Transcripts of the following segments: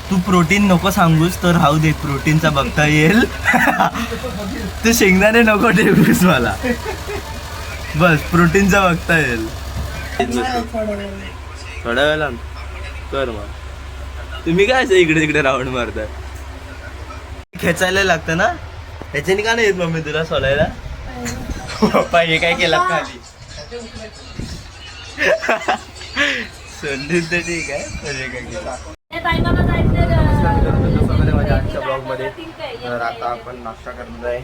तू protein नको सांगूस तर राहू दे, प्रोटीनचा बघता येईल. तू शेंगदाणे नको ठेवूस मला, बस प्रोटीनचा बघता येईल. थोड्या वेळा कर मग. तुम्ही काय असं इकडे तिकडे राऊंड मारताय? खेचायला लागतं ना, ह्याच्याने का नाही येत मम्मी तुला सोडायला? पप्पा हे काय केलं खाली? सोडली तर ठीक आहे, माझ्या आजच्या ब्लॉगमध्ये. तर आता आपण नाश्ता करणार आहे.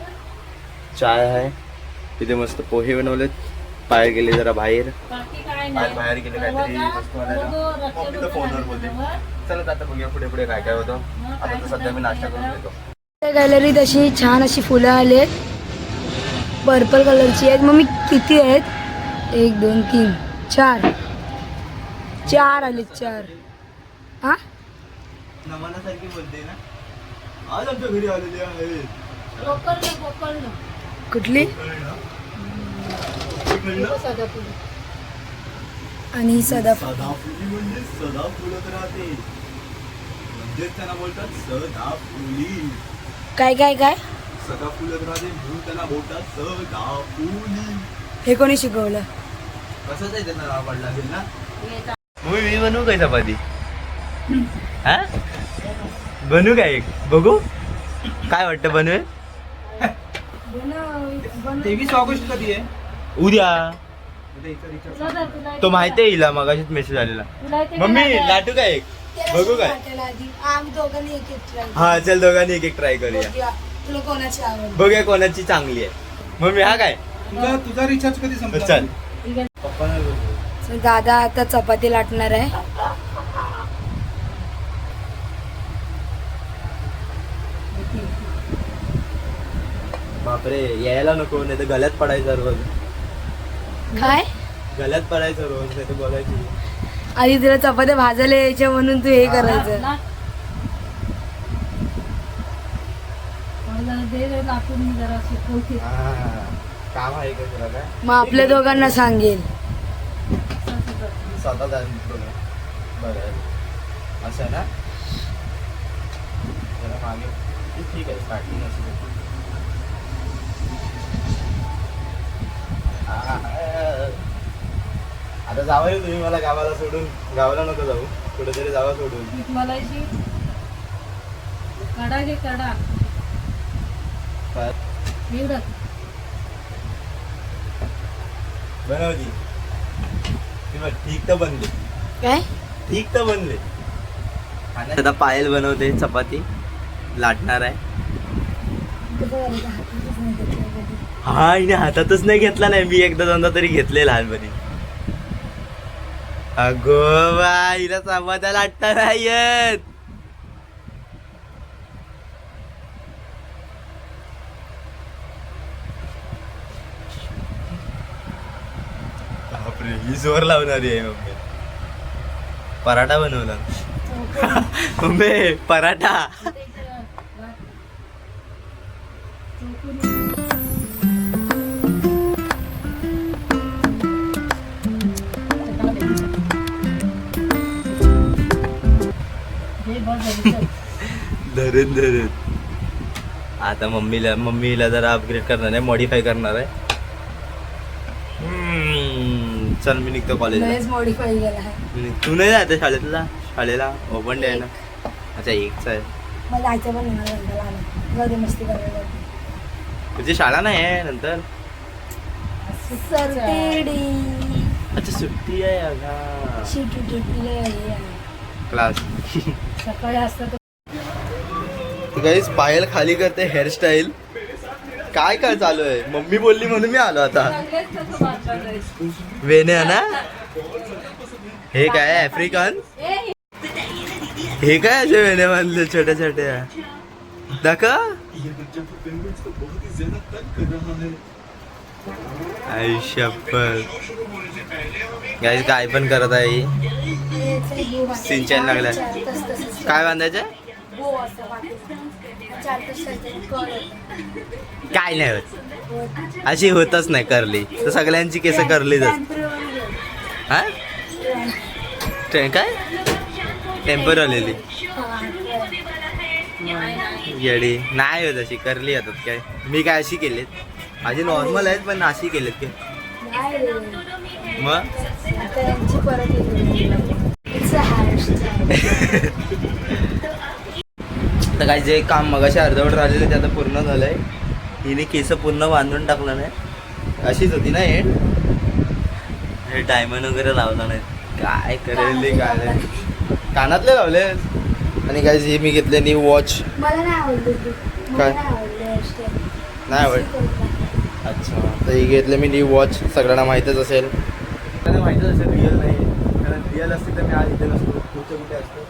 चाय आहे तिथे, मस्त पोहे बनवलेत. बाहेर गेले जरा बाहेर गेले काहीतरी वस्तू आणायला. मम्मी तर फोनवर बोलते. चला आता बघूया पुढे पुढे काय काय होतं. आता तर सध्या मी नाश्ता करून देतो. गॅलरीत अशी छान अशी फुलं आली आहेत, पर्पल कलरची आहेत. मग मी किती आहेत? 1 2 3 4 आले. 4 हा नमनासारखी बोलते ना. आज आमच्या घरी आलेली आहे. कुठली? आणि सदाफुली म्हणजे सदा फुलत राहते, म्हणजे त्यांना बोलतात सदाफुली. काय काय काय सदा फुलत राहते म्हणून त्यांना बोलतात सदाफुली. हे कोणी शिकवलं? कसंच आहे त्यांना नाव पडलं असेल ना. मी बनवू काय चपाती? हा बनवू काय? एक बघू काय वाटतं बनवेल. 23 ऑगस्ट कधी आहे? उद्या. तो माहिती आहे हिला, मगाशीच मेसेज आलेला. मम्मी लाटू काय एक बघू काय? हा चल दोघांनी एक एक ट्राय करूया, तुला कोणाची आवड? बघूया कोणाची चांगली आहे. मम्मी हा काय? तुझा रिचार्ज कधी संपला? चल. So, दादा आता चपाती लाटणार आहे. बापरे, यायला नको नाही तर गल्यात पडायचं रोज. काय गल्यात पडायचं रोज, नाही तर बोलायची. आधी तुला चपात्या भाजायला यायच्या म्हणून तू हे करायचं. काम आहे का तुला काय? मग आपल्या दोघांना सांगेल. स्वतः बरं असं ना. जरा मागे ठीक आहे, स्टार्टिंग असं. आता जावं तुम्ही मला गावाला सोडून. गावाला नको जाऊ, कुठेतरी जावा सोडून. बनवली ठीक तर बनले. काय ठीक तर बनले. आता पायल बनवते चपाती, लाटणार आहे. हा हिने हातातच नाही घेतला. नाही मी एकदा दोनदा तरी घेतले लहानपणी. अगो बा, हिला चपात्या लाटता नाही येत. बापरे, ही जोर लावणारी आहे मम्मी. पराठा बनवला मम्मी, पराठा. धरून धरून आता मम्मीला जरा अपग्रेड करणार आहे, मॉडीफाय करणार आहे. चल मी निघतो कॉलेजला. मॉडीफाय केला आहे. तू नाही जाते शाळेला ओपन डे आहे ना. अच्छा एकच आहे. मला जायचं पण नाही, जाऊ दे, मस्ती करायला. तुझी शाळा नाही आहे नंतर? अच्छा सुट्टी आहे अगा. क्लास सकाळी असतात. गाईस पायल खाली करते हेअरस्टाईल. काय काय चालू आहे? मम्मी बोलली म्हणून मी आलो आता. वेण्या ना. हे काय आफ्रिकन? हे काय असे वेण्या बांधले छोट्या छोट्या? दाखा. आयुष्यभर गाईस काय पण करत आहे. सिंचन लागल्या. काय बांधायचं? काय नाही होत, अशी होतच नाही करली तर. सगळ्यांची केस करलीच. हा काय टेम्पर आलेली येडी नाही होत अशी करली जातात काय. मी काय अशी केलेत माझी नॉर्मल आहेत पण अशी केलेत काय मग. तर काय जे काम मगाशी अर्धवट राहिलेलं ते आता पूर्ण झालंय. हिने केस पूर्ण बांधून टाकलं नाही अशीच होती ना हे डायमंड वगैरे लावला नाही. काय करेल ते काय नाही. कानातले लावले. आणि काय हे मी घेतले न्यू वॉच. मला नाही आवडली. काय नाही आवड. अच्छा तर हे घेतलं मी न्यू वॉच. सगळ्यांना माहीतच असेल. सगळ्यांना माहीतच असेल रिअल नाही कारण रिअल असते तर मी आज इथे नसतो. कुठे कुठे असतो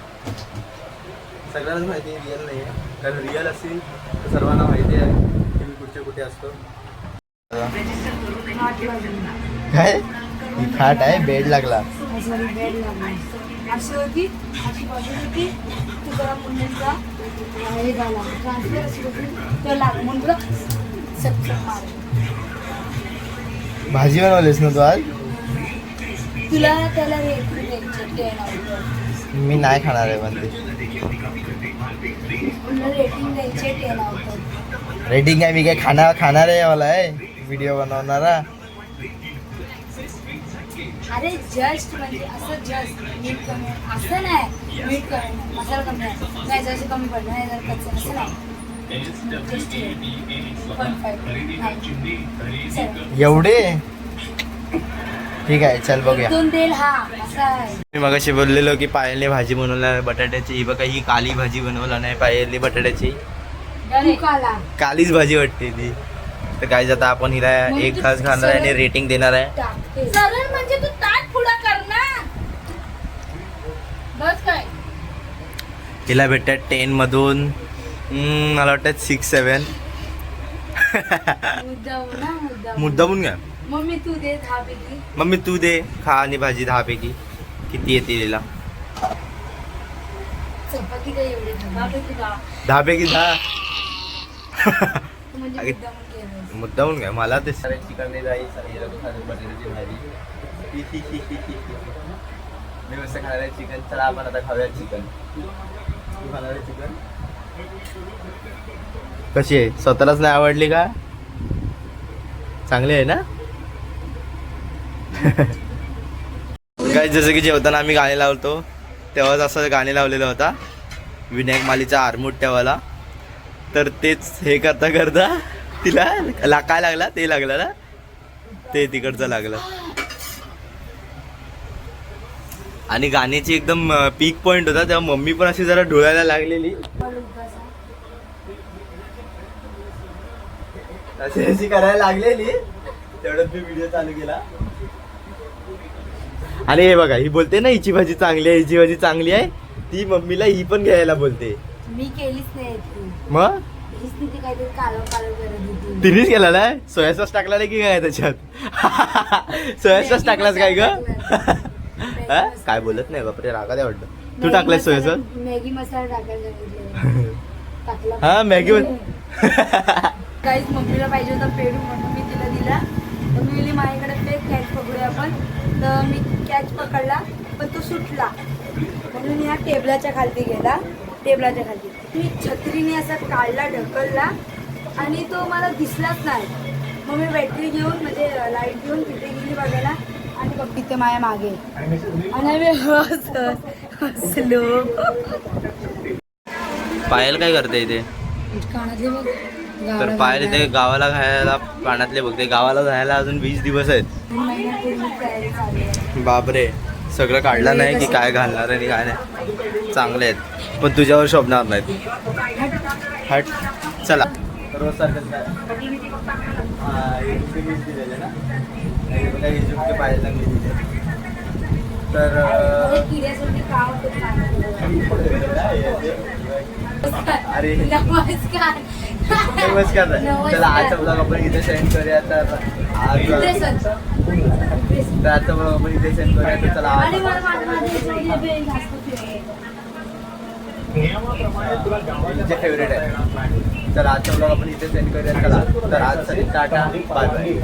सगळ्यांनाच माहिती आहे रिअल नाही आहे. कारण रिअल असेल तर सर्वांना माहिती आहे की मी कुठे कुठे असतो. काय ही खाट आहे बेड लागला. अशी होती अशी बॉटल होती तुला मुंडीचा हे झाला ट्रान्सफर अशी होती तो लाग मुंडला सटकन मार. भाजी बनवलीस ना तू आज. तुला त्याला रेटिंग द्यायचं 10 आउट ऑफ. मी नाही खाणार आहे पण ते. तुला रेटिंग द्यायचे 10 आउट ऑफ. रेटिंग काय मी काय खाणार आहे मला आहे व्हिडिओ बनवणारा. अरे जस्ट म्हणजे असं जस्ट मीठ कमी असं नाही. मीठ कमी नाही मसाला कमी आहे नाही जसं कमी पडलं नाही जर कच्चं असं नाही. एवढे ठीक आहे चल बघूया. तेल हा असा आहे. मी मगाशी बोललेलो की पायलने भाजी बनवला बटाट्याची. ही बघा ही काली भाजी बनवला नाही पायलने बटाट्याची. कालीच भाजी वाटते ती. तर काय आता आपण हिला एक घास खाणार आहे आणि रेटिंग देणार आहे. सरळ म्हणजे तू ताट पुढा कर ना बस काय. हिला भेटतात 10 मधून मला वाटतं 6-7. मुद्दामून घ्या. मम्मी तू दे 10 पैकी. मम्मी तू दे खा आणि भाजी 10 पैकी किती येते तिला. चपाती काय एवढी 10 पैकी 10 पैकी 10 म्हणजे मुद्दामून घ्या. मला ते चिकन नाही जाईल बटाट्याची भाजी. मी मस्त खाणार आहे चिकन. चला आपण आता खाऊया चिकन. तू खाणार आहे चिकन. कशी आहे स्वतःलाच नाही आवडली का. चांगली आहे ना. काय जसं की जेवताना आम्ही गाणी लावतो तेव्हाच असं गाणी लावलेलं होता विनायक मालीचा आरमूड ठेवायला. तर तेच हे करता करता तिला काय लागला ते लागलं ना ते तिकडचं लागलं. आणि गाण्याची एकदम पीक पॉइंट होता तेव्हा मम्मी पण अशी जरा डोळ्याला लागलेली. अशी करायला लागलेली तेवढ्यात मी व्हिडिओ चालू केला. आणि हे बघा ही बोलते ना हिची भाजी चांगली आहे हिची भाजी चांगली आहे. ती मम्मीला ही पण घ्यायला बोलते. मी केलीच नाही मग काहीतरी कालव करत होती. तिनेच केला ना. सोया सॉस टाकला नाही की काय त्याच्यात. सोया सॉस टाकलास काय ग. काय बोलत नाही बापरे रागा द्या वाटतं. तू टाकलाय सोया सॉस. मॅगी मसाला टाकायला टाकला. हा मॅगी काहीच मम्मीला पाहिजे होता पेरू म्हणून मी तिला दिला. तर मी बोलली माझ्याकडे ते कॅच पकडूया आपण. तर मी कॅच पकडला पण तो सुटला म्हणून मी ह्या टेबलाच्या खालती गेला. टेबलाच्या खालती मी छत्रीने असा काढला ढकलला आणि तो मला दिसलाच नाही. मग मी बॅटरी घेऊन म्हणजे लाईट घेऊन तिथे गेली बघायला आणि बघ तिथे माझ्या मागे आणि मी हसलो. पायल काय करते इथे. कानातले बघ. तर पायल इथे गावाला खायला पाण्यातले बघते. गावाला जायला अजून 20 दिवस आहेत. बापरे सगळं काढलं नाही की काय घालणार आणि काय नाही. चांगले आहेत पण तुझ्यावर शोभणार नाहीत. हट चला रोज सारखं दिलेले ना पाहायला तर अरे नमस्कार. चला आजचा ब्लॉग आपण इथे सेंड करूया. तर आजचा ब्लॉग आपण इथे सेंड करूया. तर चला तुझे फेवरेट आहे. चला आजचा ब्लॉग आपण इथे सेंड करूया. चला तर आजसाठी टाटा बाय बाय.